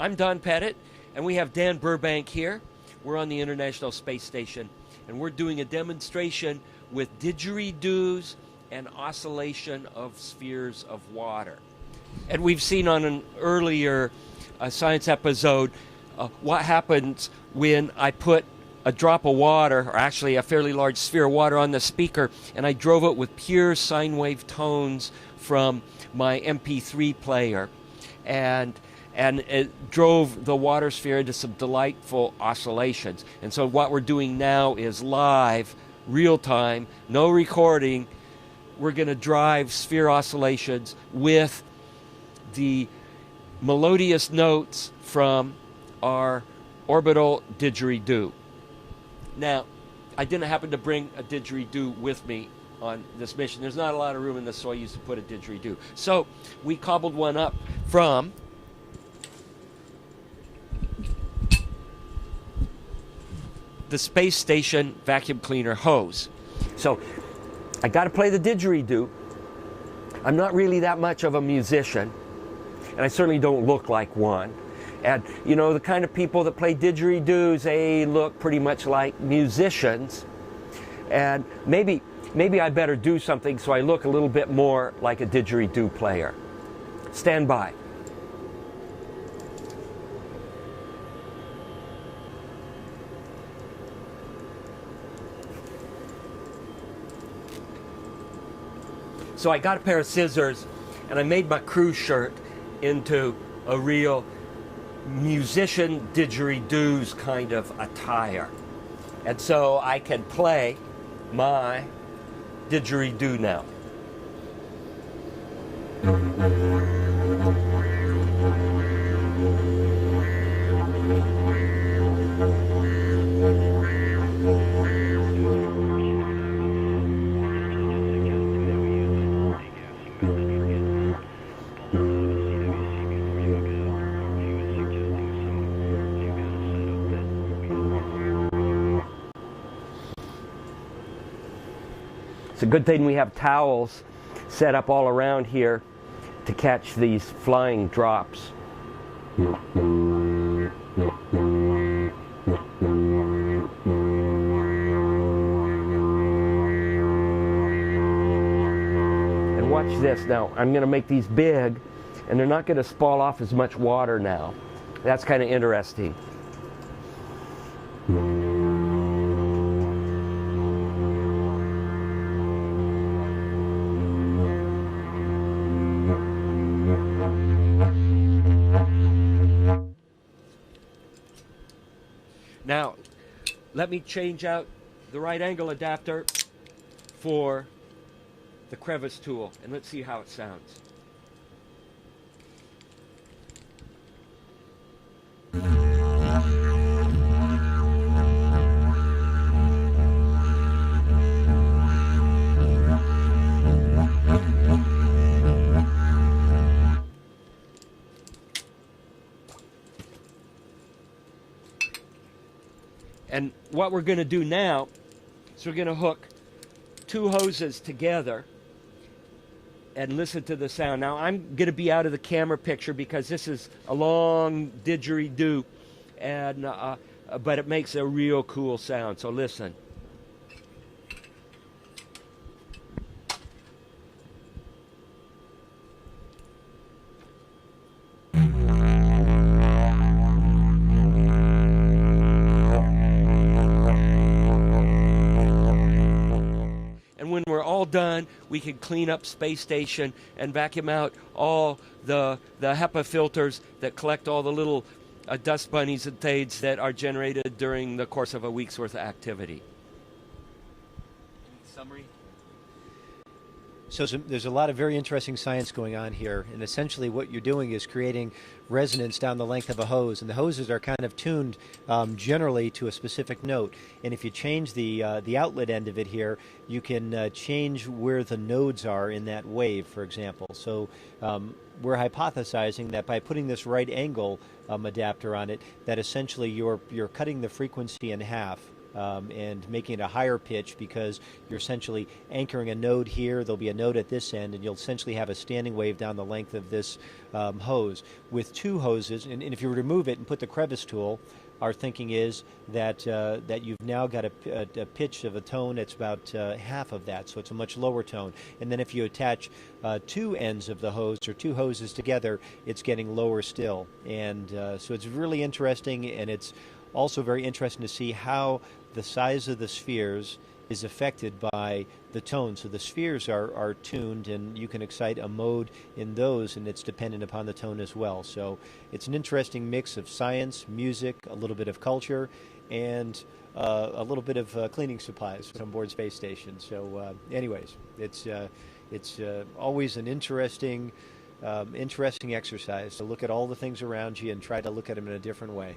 I'm Don Pettit, and we have Dan Burbank here. We're on the International Space Station, and we're doing a demonstration with didgeridoos and oscillation of spheres of water. And we've seen on an earlier science episode what happens when I put a drop of water, or actually a fairly large sphere of water, on the speaker, and I drove it with pure sine wave tones from my MP3 player, and it drove the water sphere into some delightful oscillations. And so what we're doing now is live, real time, no recording. We're going to drive sphere oscillations with the melodious notes from our orbital didgeridoo. Now, I didn't happen to bring a didgeridoo with me on this mission. There's not a lot of room in the Soyuz to put a didgeridoo. So we cobbled one up from the space station vacuum cleaner hose. So I got to play the didgeridoo. I'm not really that much of a musician, and I certainly don't look like one. And, you know, the kind of people that play didgeridoos, they look pretty much like musicians. And maybe I better do something so I look a little bit more like a didgeridoo player. Stand by. So I got a pair of scissors, and I made my crew shirt into a real musician didgeridoos kind of attire. And so I can play my didgeridoo now. It's a good thing we have towels set up all around here to catch these flying drops. And watch this now. I'm going to make these big, and they're not going to spoil off as much water now. That's kind of interesting. Now, let me change out the right angle adapter for the crevice tool, and let's see how it sounds. And what we're going to do now is we're going to hook two hoses together and listen to the sound. Now, I'm going to be out of the camera picture because this is a long didgeridoo, and but it makes a real cool sound. So listen. When we're all done, we can clean up space station and vacuum out all the HEPA filters that collect all the little dust bunnies and things that are generated during the course of a week's worth of activity. Any summary? So there's a lot of very interesting science going on here, and essentially what you're doing is creating resonance down the length of a hose, and the hoses are kind of tuned generally to a specific note. And if you change the outlet end of it here, you can change where the nodes are in that wave, for example. So we're hypothesizing that by putting this right angle adapter on it, that essentially you're cutting the frequency in half. and making it a higher pitch because you're essentially anchoring a node here. There'll be a node at this end, and you'll essentially have a standing wave down the length of this hose. With two hoses, and if you remove it and put the crevice tool, our thinking is that that you've now got a pitch of a tone that's about half of that, so it's a much lower tone. And then if you attach two ends of the hose or two hoses together, it's getting lower still. And so it's really interesting, and it's also very interesting to see how the size of the spheres is affected by the tone. So the spheres are tuned, and you can excite a mode in those, and it's dependent upon the tone as well. So it's an interesting mix of science, music, a little bit of culture, and a little bit of cleaning supplies on board space station. So anyways, it's always an interesting exercise to look at all the things around you and try to look at them in a different way.